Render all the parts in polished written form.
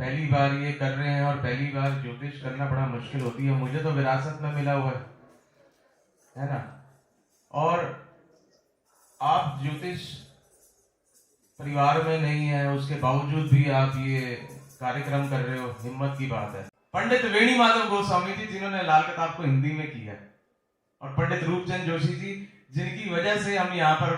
पहली बार ये कर रहे हैं और पहली बार ज्योतिष करना बड़ा मुश्किल होती है। मुझे तो विरासत में मिला हुआ है ना। और आप ज्योतिष परिवार में नहीं है, उसके बावजूद भी आप ये कार्यक्रम कर रहे हो, हिम्मत की बात है। पंडित वेणी माधव गोस्वामी जी, जिन्होंने लाल किताब को हिंदी में किया, और पंडित रूपचंद जोशी जी, जिनकी वजह से हम यहाँ पर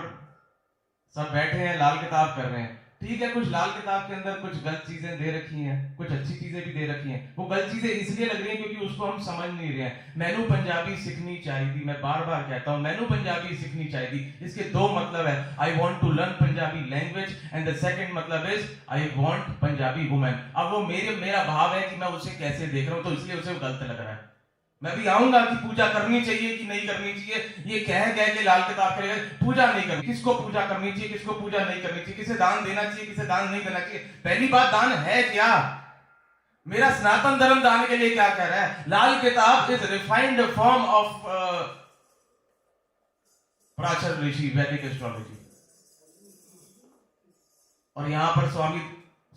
सब बैठे हैं, लाल किताब कर रहे हैं। ठीक है, कुछ लाल किताब के अंदर कुछ गलत चीजें दे रखी हैं, कुछ अच्छी चीजें भी दे रखी हैं। वो गलत चीजें इसलिए लग रही हैं क्योंकि उसको हम समझ नहीं रहे हैं। मैनू पंजाबी सीखनी चाहिए थी, मैं बार बार कहता हूं, मैनू पंजाबी सीखनी चाहिए थी। इसके दो मतलब है, I want to learn Punjabi language, and the second मतलब is I want Punjabi women. अब वो मेरा भाव है कि मैं उसे कैसे देख रहा हूं, तो इसलिए उसे गलत लग रहा है। मैं भी आऊंगा कि पूजा करनी चाहिए कि नहीं करनी चाहिए, ये कह के लाल किताब करेगा। पूजा नहीं करनी, किसको पूजा करनी चाहिए, किसको पूजा नहीं करनी चाहिए, किसे दान देना चाहिए, किसे दान नहीं देना चाहिए। पहली बात, दान है क्या? मेरा सनातन धर्म दान के लिए क्या कह रहा है? लाल किताब इज रिफाइंड फॉर्म ऑफ प्राचर ऋषि, वैदिक एस्ट्रोलॉजी। और यहां पर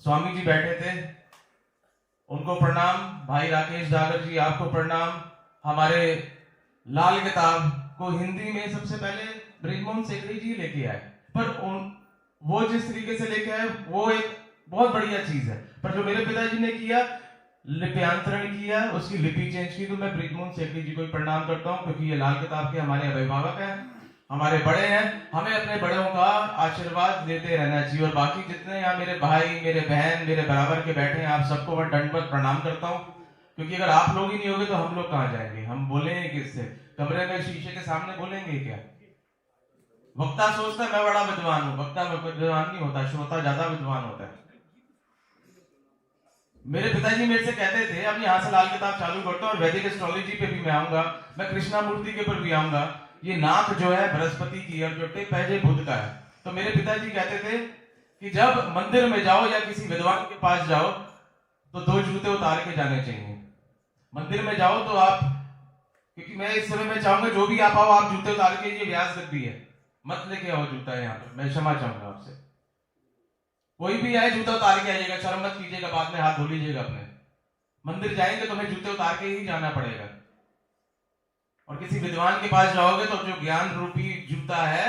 स्वामी जी बैठे थे, उनको प्रणाम। भाई राकेश डागर जी, आपको प्रणाम। हमारे लाल किताब को हिंदी में सबसे पहले ब्रिजमोहन सेकरी जी लेके आए, पर वो जिस तरीके से लेके आए वो एक बहुत बढ़िया चीज है। पर जो मेरे पिताजी ने किया, लिप्यांतरण किया, उसकी लिपि चेंज की, तो मैं ब्रिजमोहन सेकरी जी को प्रणाम करता हूं, क्योंकि ये लाल किताब के हमारे अभिभावक हैं, हमारे बड़े हैं। हमें अपने बड़ों का आशीर्वाद देते रहना चाहिए। और बाकी जितने यहाँ मेरे भाई, मेरे बहन, मेरे बराबर के बैठे हैं, आप सबको मैं दंडवत प्रणाम करता हूँ, क्योंकि अगर आप लोग ही नहीं होगे तो हम लोग कहाँ जाएंगे? हम बोलेंगे किससे? कमरे में शीशे के सामने बोलेंगे क्या? वक्ता सोचता है मैं बड़ा विद्वान हूं, वक्ता विद्वान नहीं होता, श्रोता ज्यादा विद्वान होता है। मेरे पिताजी मेरे से कहते थे, अब यहाँ से लाल किताब चालू करता हूँ और वैदिक एस्ट्रोलॉजी पे भी मैं आऊंगा, मैं कृष्णा मूर्ति के ऊपर भी आऊंगा। ये नाक जो है बृहस्पति की और जो टिप है ये बुध का है। तो मेरे पिताजी कहते थे कि जब मंदिर में जाओ या किसी विद्वान के पास जाओ तो 2 जूते उतार के जाने चाहिए। मंदिर में जाओ तो आप, क्योंकि मैं इस समय में चाहूंगा जो भी आप आओ, आप जूते उतार के, ये व्यास गद्दी है, मत लेके आओ जूता यहाँ पे, मैं क्षमा चाहूंगा आपसे। कोई भी आए जूता उतार के आइएगा, शर्म मत कीजिएगा, बाद में हाथ धो लीजिएगा अपने। मंदिर जाएंगे तो हमें जूते उतार के ही जाना पड़ेगा। और किसी विद्वान के पास जाओगे तो जो ज्ञान रूपी जूता है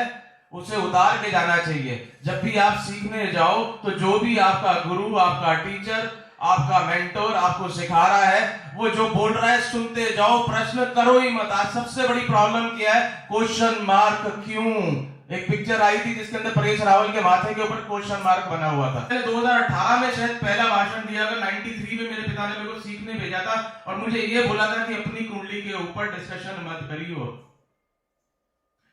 उसे उतार के जाना चाहिए। जब भी आप सीखने जाओ तो जो भी आपका गुरु, आपका टीचर, आपका मेंटोर आपको सिखा रहा है, वो जो बोल रहा है सुनते जाओ, प्रश्न करो ही मत। आज सबसे बड़ी प्रॉब्लम क्या है? क्वेश्चन मार्क क्यों? एक पिक्चर आई थी जिसके अंदर परेश रावल के माथे के ऊपर क्वेश्चन मार्क बना हुआ था। मैंने 2018 में शायद पहला भाषण दिया था। 93 में मेरे पिता ने मेरे को सीखने भेजा था और मुझे ये बोला था कि अपनी कुंडली के ऊपर डिस्कशन मत करियो।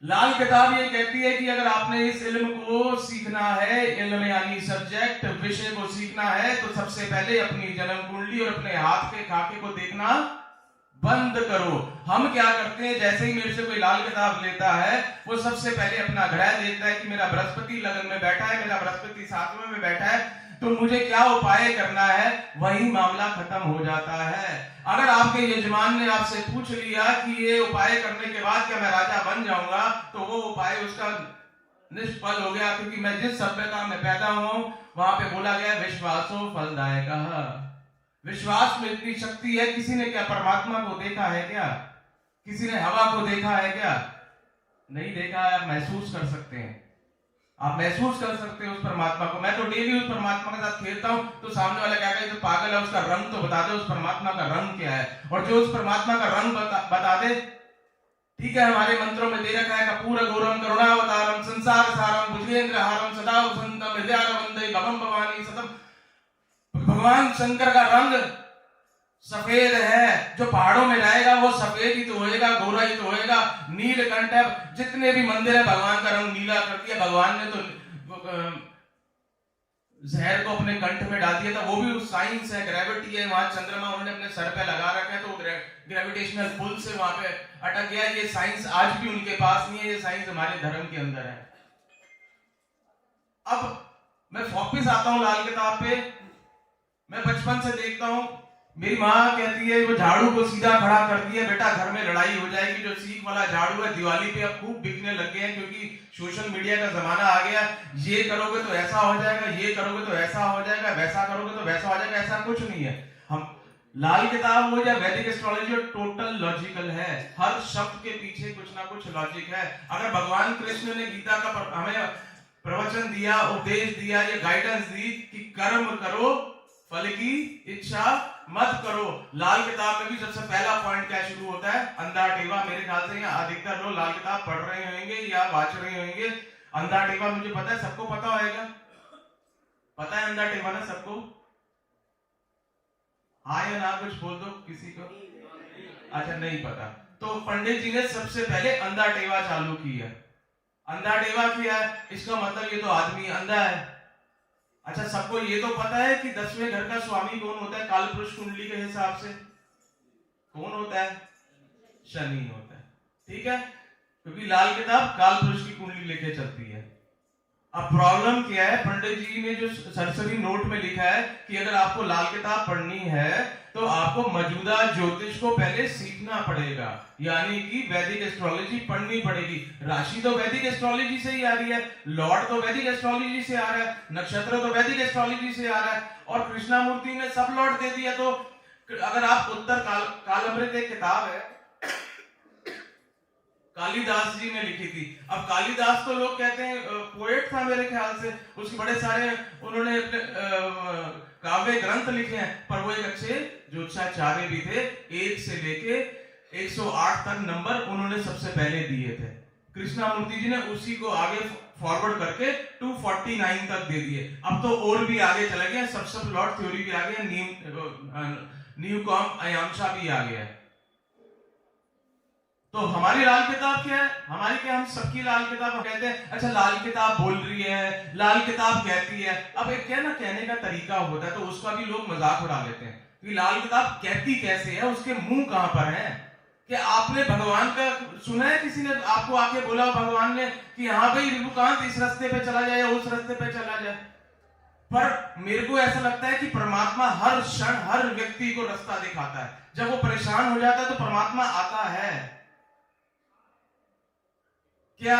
लाल किताब ये कहती है कि अगर आपने इस इल्म को सीखना है, इल्म यानी सब्जेक्ट, विषय को सीखना है, तो सबसे पहले अपनी जन्म कुंडली और अपने हाथ के खाके को देखना बंद करो। हम क्या करते हैं, जैसे ही मेरे से कोई लाल किताब लेता है वो सबसे पहले अपना ग्रह देखता है कि मेरा बृहस्पति लगन में बैठा है, मेरा बृहस्पति 7वें में बैठा है, तो मुझे क्या उपाय करना है, वही मामला खत्म हो जाता है। अगर आपके यजमान ने आपसे पूछ लिया कि ये उपाय करने के बाद क्या मैं राजा बन जाऊंगा, तो वो उपाय उसका निष्फल हो गया, क्योंकि मैं जिस सभ्यता में पैदा हुआ हूं वहां पे बोला गया विश्वासो फलदायक। विश्वास में इतनी शक्ति है। किसी ने क्या परमात्मा को देखा है क्या? किसी ने हवा को देखा है क्या? नहीं देखा है। आप महसूस कर सकते हैं, आप महसूस कर सकते हैं उस परमात्मा को। मैं तो डेली उस परमात्मा के साथ खेलता हूं, तो सामने वाला क्या कहे, जो पागल है उसका रंग तो बता दे, उस परमात्मा का रंग क्या है। और जो उस परमात्मा का रंग बता दे, ठीक है, हमारे मंत्रों में दे रखा है कपूर गौरम करुणावतारम संसार सारम भुजगेंद्र हारम सदा वसंतम हृदय वंदे भवम भवानी सतम। भगवान शंकर का रंग सफेद है। जो पहाड़ों में जाएगा वो सफेद ही तो होएगा, गोरा ही तो होएगा। नीलकंठ है, जितने भी मंदिर है भगवान का रंग नीला कर दिया। भगवान ने तो जहर को अपने कंठ में डाल दिया था, वो भी साइंस है, ग्रेविटी है। वहां चंद्रमा उन्होंने अपने सर पे लगा रखा है, तो ग्रेविटेशनल पुल से वहां पे अटक गया। ये साइंस आज भी उनके पास नहीं है, ये साइंस हमारे धर्म के अंदर है। अब मैं वापिस आता हूं लाल किताब पे। मैं बचपन से देखता हूं, मेरी माँ कहती है वो झाड़ू को सीधा खड़ा कर दिया बेटा, घर में लड़ाई हो जाएगी। जो सीख वाला झाड़ू है दिवाली पे अब खूब बिकने लग गए हैं, क्योंकि सोशल मीडिया का जमाना आ गया। ये करोगे तो ऐसा हो जाएगा, ये करोगे तो ऐसा हो जाएगा, वैसा करोगे तो वैसा हो जाएगा। ऐसा कुछ नहीं है। हम लाल किताब हो या वैदिक एस्ट्रोलॉजी टोटल लॉजिकल है। हर शब्द के पीछे कुछ ना कुछ लॉजिक है। अगर भगवान कृष्ण ने गीता का हमें प्रवचन दिया, उपदेश दिया, या गाइडेंस दी कि कर्म करो फल की इच्छा मत करो। लाल किताब में भी सबसे पहला पॉइंट क्या शुरू होता है? अंधा टेवा। मेरे ख्याल से यहाँ अधिकतर लोग लाल किताब पढ़ रहे होंगे या वाच रहे होंगे। अंधा टेवा मुझे पता है, सबको पता होगा। पता है अंधा टेवा ना सबको? हाँ या ना कुछ बोल दो किसी को। अच्छा नहीं पता। तो पंडित जी ने सबसे पहले अंधा टेवा चालू किया। अंधा टेवा किया, इसका मतलब ये तो आदमी अंधा है। अच्छा सबको ये तो पता है कि 10वें घर का स्वामी कौन होता है? कालपुरुष कुंडली के हिसाब से कौन होता है? शनि होता है। ठीक है, क्योंकि लाल किताब कालपुरुष की कुंडली लेके चलती है। अब प्रॉब्लम क्या है? पंडित जी ने जो सरसरी नोट में लिखा है कि अगर आपको लाल किताब पढ़नी है तो आपको मौजूदा ज्योतिष को पहले सीखना पड़ेगा, यानी कि वैदिक एस्ट्रोलॉजी पढ़नी पड़ेगी। राशि तो वैदिक एस्ट्रोलॉजी से ही आ रही है, लॉर्ड तो वैदिक एस्ट्रोलॉजी से आ रहा है, नक्षत्र तो वैदिक एस्ट्रोलॉजी से आ रहा है, और कृष्णामूर्ति ने सब लॉर्ड दे दिया। तो अगर आप उत्तर कालामृत एक किताब है कालिदास जी ने लिखी थी। अब कालिदास तो लोग कहते हैं पोएट था मेरे ख्याल से, उसके बड़े सारे उन्होंने अपने काव्य ग्रंथ लिखे हैं, पर वो एक अच्छे ज्योतिषाचार्य भी थे। 1 से लेके 108 तक नंबर उन्होंने सबसे पहले दिए थे। कृष्णामूर्ति जी ने उसी को आगे फॉरवर्ड करके 249 तक दे दिए। अब तो और भी आगे चले गए, सब लॉर्ड थ्योरी भी आ गया, न्यूकॉम अयांशा भी आ गया। तो हमारी लाल किताब क्या है? हमारी क्या, हम सबकी लाल किताब कहते हैं। अच्छा लाल किताब बोल रही है, लाल किताब कहती है। अब एक क्या ना कहने का तरीका होता है, तो उसका भी लोग मजाक उड़ा लेते हैं कि लाल किताब कहती कैसे है, उसके मुंह कहां पर है। क्या आपने भगवान का सुना है? किसी ने आपको आके बोला भगवान ने कि हाँ भाई रिभुकांत इस रास्ते पे चला जाए या उस रास्ते पे चला जाए? पर मेरे को ऐसा लगता है कि परमात्मा हर क्षण हर व्यक्ति को रास्ता दिखाता है। जब वो परेशान हो जाता है तो परमात्मा आता है। क्या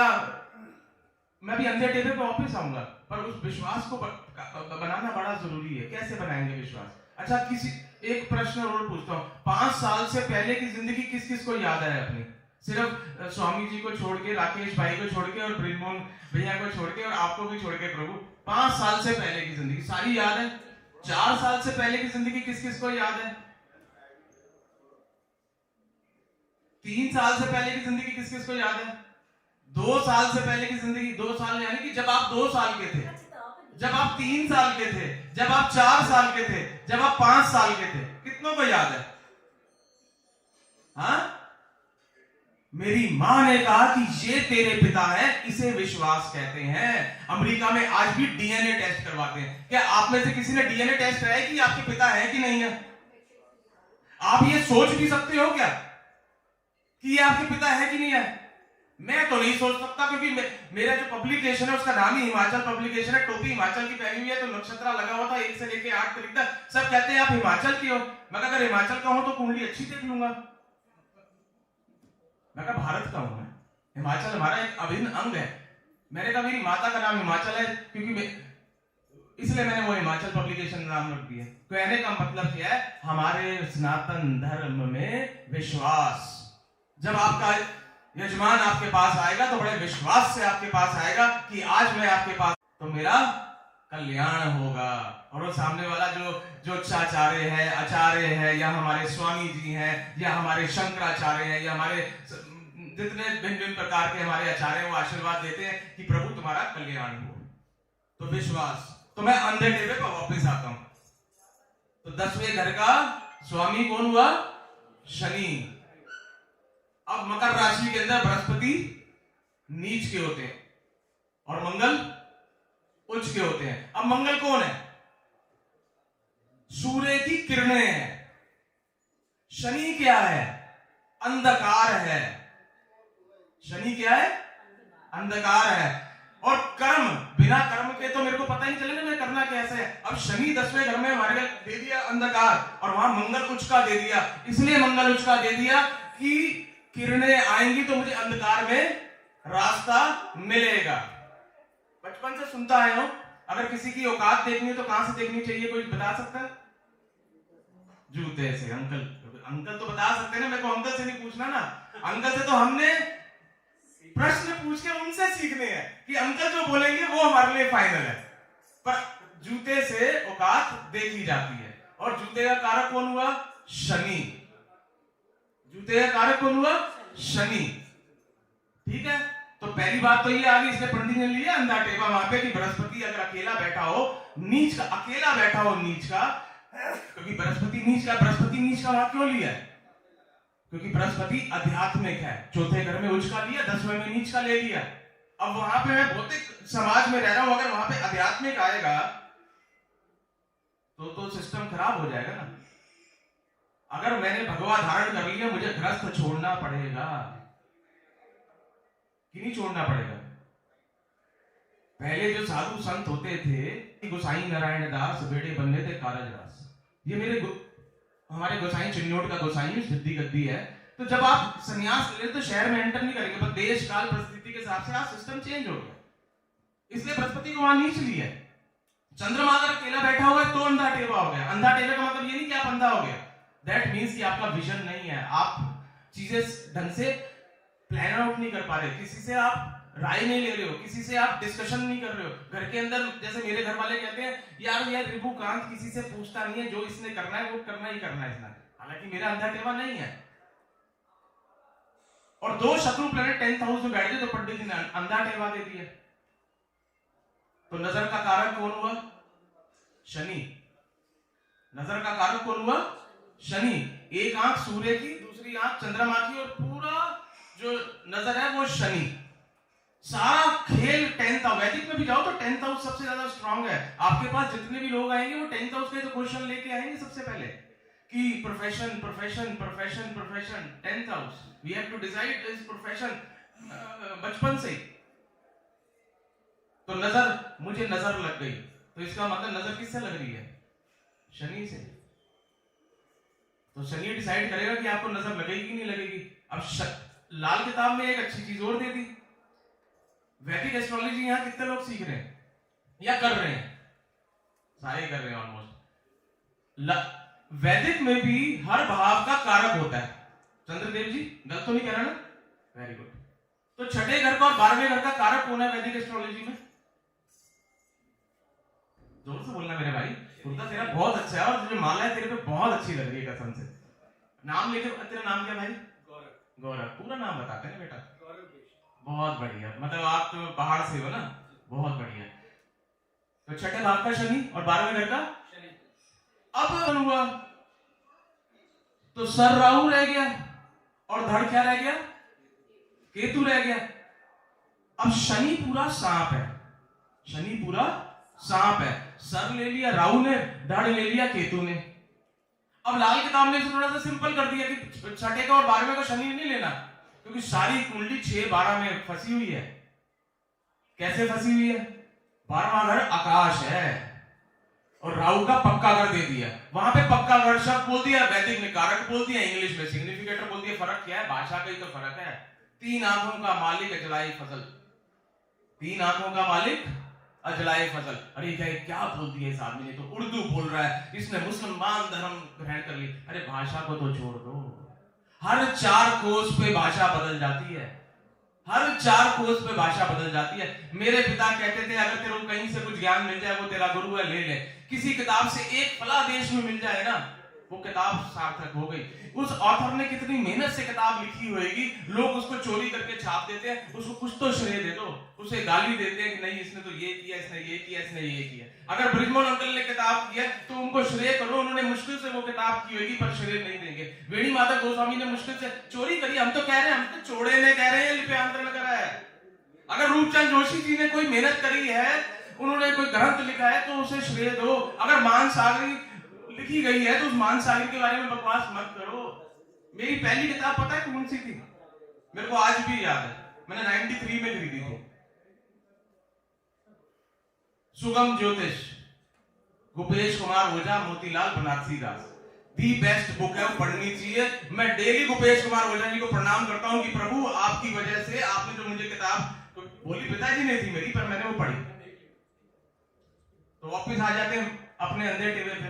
मैं भी अंधे टेढ़े पे वापस आऊंगा, पर उस विश्वास को बनाना बड़ा जरूरी है। कैसे बनाएंगे विश्वास? अच्छा किसी एक प्रश्न और पूछता हूँ, 5 साल से पहले की जिंदगी किस किस को याद है अपनी? सिर्फ स्वामी जी को छोड़ के, राकेश भाई को छोड़ के, और ब्रिजमोहन भैया को छोड़ के, और आपको भी छोड़ के प्रभु, 5 साल से पहले की जिंदगी सारी याद है। 4 साल से पहले की जिंदगी किस किस को याद है? 3 साल से पहले की जिंदगी किस किस को याद है? 2 साल से पहले की जिंदगी, 2 साल यानी कि जब आप 2 साल के थे, जब आप 3 साल के थे, जब आप 4 साल के थे, जब आप 5 साल के थे, कितनों को याद है? हाँ, मेरी मां ने कहा कि ये तेरे पिता है, इसे विश्वास कहते हैं। अमेरिका में आज भी डीएनए टेस्ट करवाते हैं। क्या आप में से किसी ने डीएनए टेस्ट कराया कि आपके पिता है कि नहीं है? आप ये सोच भी सकते हो क्या कि ये आपके पिता है कि नहीं है? मैं तो नहीं सोच सकता, क्योंकि मेरा जो पब्लिकेशन है उसका नाम ही हिमाचल पब्लिकेशन है। टोपी हिमाचल की पहनी हुई है, तो नक्षत्र लगा हुआ था 1 से लेके 8 तारीख तक। सब कहते हैं आप हिमाचल की हो। मैं अगर हिमाचल का हूं तो कुंडली अच्छी देख लूंगा। मैं कहा भारत का हूं मैं, हिमाचल हमारा एक अभिन्न अंग है। मैंने कहा मेरी माता का नाम हिमाचल है, क्योंकि इसलिए मैंने वो हिमाचल पब्लिकेशन नाम रख दिया। कहने का मतलब क्या है? हमारे सनातन धर्म में विश्वास। जब आपका यजमान आपके पास आएगा तो बड़े विश्वास से आपके पास आएगा कि आज मैं आपके पास तो मेरा कल्याण होगा। और वो सामने वाला जो आचार्य है, आचार्य है, या हमारे स्वामी जी हैं, या हमारे शंकराचार्य हैं, या हमारे जितने भिन्न भिन्न प्रकार के हमारे आचार्य, वो आशीर्वाद देते हैं कि प्रभु तुम्हारा कल्याण हो। तो विश्वास। तो मैं अंधे टेढ़े पर वापस आता हूं। तो 10वें घर का स्वामी कौन हुआ? शनि। अब मकर राशि के अंदर बृहस्पति नीच के होते हैं और मंगल उच्च के होते हैं। अब मंगल कौन है? सूर्य की किरणें हैं। शनि क्या है? अंधकार है। शनि क्या है? अंधकार है। और कर्म, बिना कर्म के तो मेरे को पता ही नहीं चलेगा मैं करना कैसे है। अब शनि 10वें घर में हमारे घर दे दिया अंधकार, और वहां मंगल उच्च का दे दिया। इसलिए मंगल उच्च का दे दिया कि किरणें आएंगी तो मुझे अंधकार में रास्ता मिलेगा। बचपन से सुनता आया हूं, अगर किसी की औकात देखनी है तो कहां से देखनी चाहिए, कोई बता सकता है? जूते से। अंकल तो बता सकते हैं ना, मेरे को अंकल से नहीं पूछना ना। अंकल से तो हमने प्रश्न पूछ के उनसे सीखने हैं कि अंकल जो बोलेंगे वो हमारे लिए फाइनल है। पर जूते से औकात देखी जाती है। और जूते का कारक कौन हुआ? शनि। जूते का कारक कौन हुआ? शनि। ठीक है, तो पहली बात तो ये आ गई, इसलिए पंडित ने लिया अंधा टेवा वहां पे कि बृहस्पति अगर अकेला बैठा हो नीच का, अकेला बैठा हो नीच का, क्योंकि बृहस्पति नीच का, बृहस्पति नीच का वहां क्यों लिया है? क्योंकि बृहस्पति आध्यात्मिक है। चौथे घर में उच्च का लिया, 10वें में नीच का ले लिया। अब वहां पे मैं भौतिक समाज में रह रहा हूं, अगर वहां पे आध्यात्मिक आएगा तो सिस्टम खराब हो जाएगा ना। अगर मैंने भगवा धारण कर लिया, मुझे ग्रस्त छोड़ना पड़ेगा कि नहीं छोड़ना पड़ेगा? पहले जो साधु संत होते थे, गोसाई नारायण दास बेड़े बनने थे कारज रास। ये हमारे गोसाई चिन्नौट का गोसाई सिद्धि गद्दी है। तो जब आप संन्यास ले तो शहर में एंटर नहीं करेंगे, पर देश काल परिस्थिति के हिसाब से आप सिस्टम चेंज हो गया। इसलिए बृहस्पति को वहां नीच लिया। चंद्रमा अगर अकेला बैठा हुआ है तो अंधा टेवा हो गया। अंधा टेवा का मतलब ये नहीं कि आप अंधा हो गया, दैट मीन्स कि आपका विजन नहीं है, आप चीजें ढंग से प्लान आउट नहीं कर पा रहे, किसी से आप राय नहीं ले रहे हो, किसी से आप डिस्कशन नहीं कर रहे हो। घर के अंदर जैसे मेरे घर वाले कहते हैं, यार रिभु कांत किसी से पूछता नहीं है, जो इसने करना है वो करना ही करना है इसने। हालांकि मेरा अंधा टेवा नहीं है। और 2 शत्रु प्लैनेट 10th हाउस में बैठ गए तो पंडित जी ने अंधा टेवा दे दिया। तो नजर का कारक कौन हुआ? शनि। नजर का कारक कौन हुआ? शनि। एक आंख सूर्य की, दूसरी आंख चंद्रमा की, और पूरा जो नजर है वो शनि। सारा खेल 10th हाउस, वैदिक में भी जाओ तो 10th हाउस सबसे ज्यादा स्ट्रांग है। आपके पास जितने भी लोग आएंगे वो 10th हाउस के तो क्वेश्चन लेके आएंगे सबसे पहले कि profession profession profession profession. 10th house, we have to decide this profession बचपन से। तो नजर, मुझे नजर लग गई, तो इसका मतलब नजर किससे लग रही है? शनि से। तो शनि डिसाइड करेगा कि आपको नजर लगेगी कि नहीं लगेगी। अब लाल किताब में एक अच्छी चीज और दे दी। वैदिक एस्ट्रोलॉजी यहां कितने लोग सीख रहे हैं या कर रहे हैं? सारे कर रहे हैं ऑलमोस्ट। वैदिक में भी हर भाव का कारक होता है। चंद्रदेव जी गलत तो नहीं कह रहा ना? Very good. तो छठे घर का और 12वें घर का कारक कौन है वैदिक एस्ट्रोलॉजी में? जोर से बोलना मेरे भाई। कुर्ता तेरा बहुत अच्छा है और तुझे माला है तेरे पे बहुत अच्छी लग रही है कसम से। नाम लेके, तेरा नाम क्या भाई? गौरव। गौरव, पूरा नाम बताते हैं बेटा। बहुत बढ़िया, मतलब आप तो पहाड़ से हो ना, बहुत बढ़िया। तो छठे भाव का शनि और 12वें घर का शनि। अब हुआ तो सर राहु रह गया और धड़ क्या रह गया? केतु रह गया। अब शनि पूरा सांप है, शनि पूरा सांप है। सर ले लिया राहु ने, धड़ ले लिया केतु ने। अब लाल किताब ने थोड़ा सा सिंपल कर दिया कि छठे का और 12वें का शनि नहीं लेना, क्योंकि सारी कुंडली 6-12 में फंसी हुई है। कैसे फंसी हुई है? 12वां घर आकाश है और राहु का पक्का घर दे दिया। वहां पे पक्का घर शब्द बोल दिया, वैदिक में कारक बोल दिया, इंग्लिश में सिग्निफिकेटर बोल दिया। फर्क क्या है? भाषा का ही तो फर्क है। 3 आंखों का मालिक अजलाई फसल, 3 आंखों का मालिक अजलाई फसल। अरे क्या बोल दिया इस आदमी ने, तो उर्दू बोल रहा है, इसने मुसलमान धर्म ग्रहण कर ली। अरे भाषा को तो छोड़ दो, हर 4 कोस पे भाषा बदल जाती है, हर 4 कोस पे भाषा बदल जाती है। मेरे पिता कहते थे अगर तेरे को कहीं से कुछ ज्ञान मिल जाए वो तेरा गुरु है, ले ले। किसी किताब से एक फला देश में मिल जाए ना, वो किताब सार्थक हो गई। उस ऑथर ने कितनी मेहनत से किताब लिखी होगी, लोग उसको चोरी करके छाप देते हैं, उसको कुछ तो श्रेय दे दो, उसे गाली देते हैं कि नहीं इसने तो ये किया, इसने ये किया, इसने ये किया। अगर ब्रिजमोहन अंकल ने किताब किया तो उनको श्रेय करो, उन्होंने मुश्किल से वो किताब की होगी, पर श्रेय नहीं देंगे। वेणी माता गोस्वामी ने मुश्किल से चोरी करी, हम तो कह रहे हैं, हम तो चोड़े ने कह रहे हैं, लिप्यांतरण करा है। अगर रूपचंद जोशी जी ने कोई मेहनत करी है, उन्होंने कोई ग्रंथ लिखा है तो उसे श्रेय दो। अगर मानसागरी लिखी गई है तो उस मानसागरी के बारे में बकवास मत करो। मेरी पहली किताब पता है कौन सी थी? मेरे को आज भी याद है, मैंने 93 में खरीदी थी। सुगम ज्योतिष, गुपेश कुमार ओझा, मोतीलाल बनारसी दास। दी बेस्ट बुक है, वो पढ़नी चाहिए। मैं डेली गुपेश कुमार ओझा जी को प्रणाम करता हूं कि प्रभु आपकी वजह से आपने जो मुझे किताब तो बोली पिताजी ने थी मेरी, पर मैंने वो पढ़ी। तो वापिस आ जाते हैं अपने अंधे टेबे पे।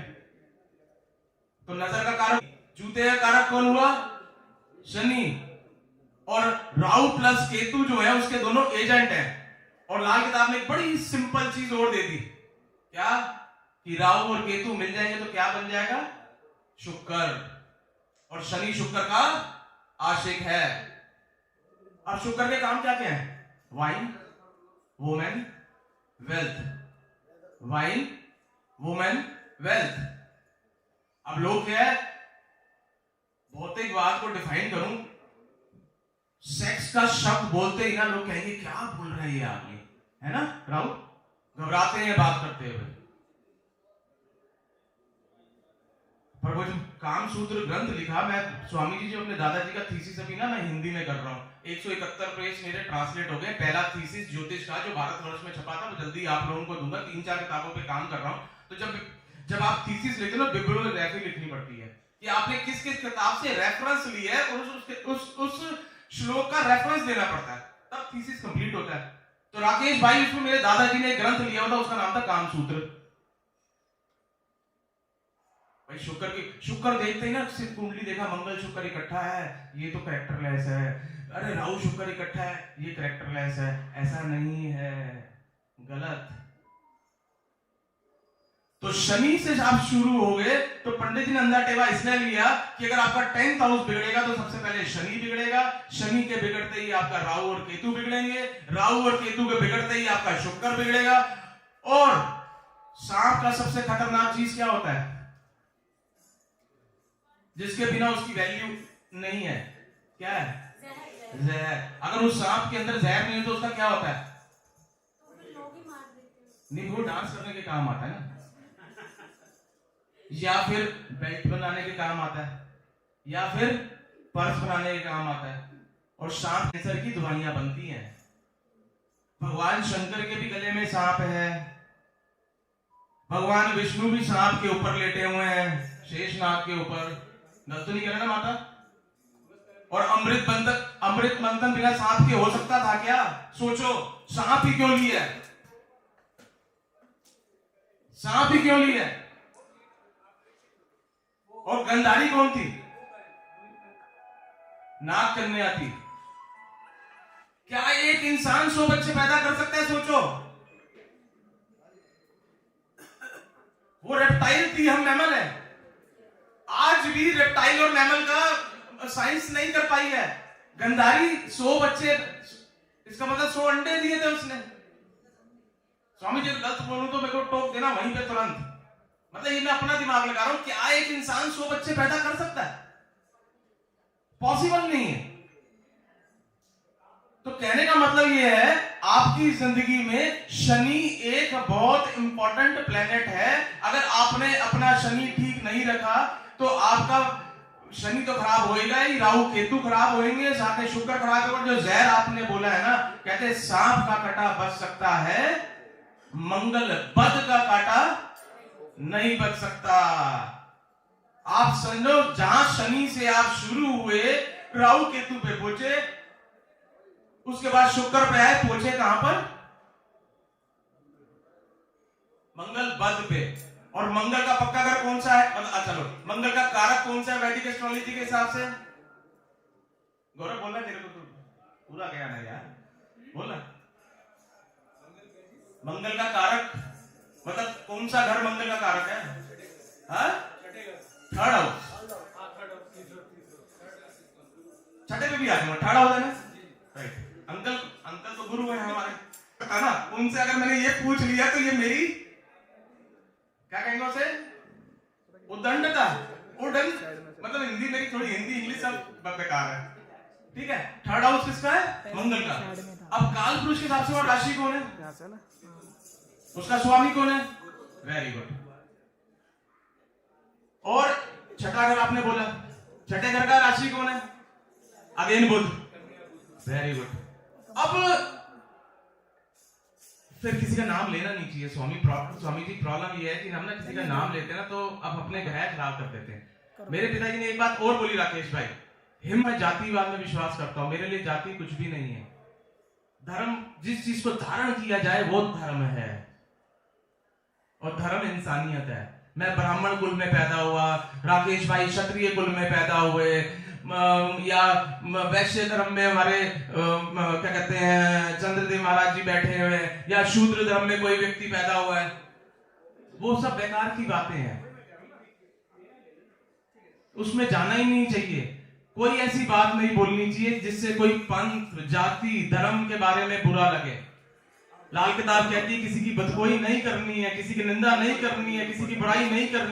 तो नजर का कारक, जूते का कारक कौन हुआ? शनि। और राहु प्लस केतु जो है उसके दोनों एजेंट हैं। और लाल किताब में एक बड़ी सिंपल चीज और दे दी, क्या? कि राहु और केतु मिल जाएंगे तो क्या बन जाएगा? शुक्र। और शनि शुक्र का आशिक है। अब शुक्र के काम क्या क्या है? Wine, women, wealth. Wine, women, wealth. अब लोग क्या है, भौतिकवाद को डिफाइन करूं, सेक्स का शब्द बोलते ही ना लोग कहेंगे क्या बोल रहे हैं ये आदमी, है ना राहुल? घबराते हैं बात करते हुए। पर वो जो कामसूत्र ग्रंथ लिखा, मैं स्वामी जी जो अपने दादाजी का थीसिस अभी ना मैं हिंदी में कर रहा हूँ, 171 पेज मेरे ट्रांसलेट हो गए। पहला थीसिस ज्योतिष का जो भारतवर्ष में छपा था वो जल्दी आप लोगों को दूंगा। 3-4 किताबों पे काम कर रहा हूँ। तो जब आप थीसिस लिखते हो ना, बिब्लियोग्राफी लिखनी पड़ती है कि आपने किस किस किताब से रेफरेंस लिया है और उस श्लोक का रेफरेंस देना पड़ता है, तब थीसिस कंप्लीट होता है। तो राकेश भाई, उसमें मेरे दादाजी ने एक ग्रंथ लिया हुआ था, उसका नाम था कामसूत्र। भाई शुक्र देखते ही ना, सिर्फ कुंडली देखा, मंगल शुक्र इकट्ठा है, ये तो कैरेक्टरलेस है। अरे राहु शुक्र इकट्ठा है, ये कैरेक्टरलेस है। ऐसा नहीं है, गलत। तो शनि से आप शुरू हो गए, तो पंडित जी ने अंधा टेवा इसलिए लिया कि अगर आपका 10th हाउस बिगड़ेगा तो सबसे पहले शनि बिगड़ेगा, शनि के बिगड़ते ही आपका राहु और केतु बिगड़ेंगे, राहु और केतु के बिगड़ते ही आपका शुक्र बिगड़ेगा। और सांप का सबसे खतरनाक चीज क्या होता है? जिसके बिना उसकी वैल्यू नहीं है, क्या है? जहर। अगर उस सांप के अंदर जहर नहीं है तो उसका क्या होता है? नहीं, वो डांस करने के काम आता है ना, या फिर बेल्ट बनाने के काम आता है, या फिर पर्स बनाने के काम आता है। और सांप कैंसर की दवाइयां बनती हैं। भगवान शंकर के भी गले में सांप है, भगवान विष्णु भी सांप के ऊपर लेटे हुए हैं, शेषनाग के ऊपर। गलत तो नहीं कह रहे ना माता? और अमृत मंथन बिना सांप के हो सकता था क्या? सोचो, सांप ही क्यों लिया है? सांप ही क्यों लिया है? और गंधारी कौन थी? नाग कन्या थी। क्या एक इंसान 100 बच्चे पैदा कर सकता है? सोचो, वो रेप्टाइल थी, हम मैमल है। आज भी रेप्टाइल और मैमल का साइंस नहीं कर पाई है। गंधारी 100 बच्चे, इसका मतलब 100 अंडे दिए थे उसने। स्वामी जी गलत बोलूं तो मेरे को टोक देना वहीं पे तुरंत। मतलब ये मैं अपना दिमाग लगा रहा हूं, क्या एक इंसान 100 बच्चे पैदा कर सकता है? पॉसिबल नहीं है। तो कहने का मतलब ये है, आपकी जिंदगी में शनि एक बहुत इंपॉर्टेंट प्लेनेट है। अगर आपने अपना शनि ठीक नहीं रखा तो आपका शनि तो खराब होएगा ही, राहु केतु खराब होंगे, साथ में शुक्र खराब होगा। जो जहर आपने बोला है ना, कहते सांप का कांटा बच सकता है, मंगल बद का कांटा नहीं बच सकता। आप समझो, जहां शनि से आप शुरू हुए, राहु केतु पे पहुंचे, उसके बाद शुक्र पे आए, पहुंचे कहां पर? मंगल बद पे। और मंगल का पक्का घर कौन सा है? चलो, मंगल का कारक कौन सा है वैदिक एस्ट्रोलॉजी के हिसाब से? गौरव बोल रहा है, तेरे को तो पूरा ज्ञान है यार, बोला। मंगल का कारक मतलब कौन सा घर मंगल का कारक है? हाँ, थर्ड हाउस। छठे पे भी आ जाऊंगा, थर्ड हाउस है ना, राइट। अंकल तो गुरु है हमारे, है ना? उनसे अगर मैंने ये पूछ लिया तो ये मेरी क्या कहेंगे उसे? उद्दंडता। मतलब हिंदी मेरी थोड़ी, हिंदी इंग्लिश सब बेकार है, ठीक है। थर्ड हाउस किसका है? मंगल का। अब काल पुरुष के हिसाब से और राशि कौन है? उसका स्वामी कौन है? Very good. और छठा घर आपने बोला, छठे घर का राशि कौन है? अगेन बुध। Very good. अब फिर किसी का नाम लेना नहीं चाहिए। स्वामी जी प्रॉब्लम ये है कि हम ना किसी का नाम लेते हैं ना तो अब अपने ग्रह खराब कर देते हैं। मेरे पिताजी ने एक बात और बोली, राकेश भाई, मैं जातिवाद में विश्वास करता हूं, मेरे लिए जाति कुछ भी नहीं है। धर्म जिस चीज को धारण किया जाए वो धर्म है, और धर्म इंसानियत है। मैं ब्राह्मण कुल में पैदा हुआ, राकेश भाई क्षत्रिय कुल में पैदा हुए, या वैश्य धर्म में हमारे क्या कहते हैं चंद्रदेव महाराज जी बैठे हुए, या शूद्र धर्म में कोई व्यक्ति पैदा हुआ है, वो सब बेकार की बातें हैं, उसमें जाना ही नहीं चाहिए। कोई ऐसी बात नहीं बोलनी चाहिए जिससे कोई पंथ, जाति, धर्म के बारे में बुरा लगे। लाल किताब कहती है किसी की बदखोई नहीं करनी है, किसी की निंदा नहीं करनी है, किसी की बुराई नहीं करनी।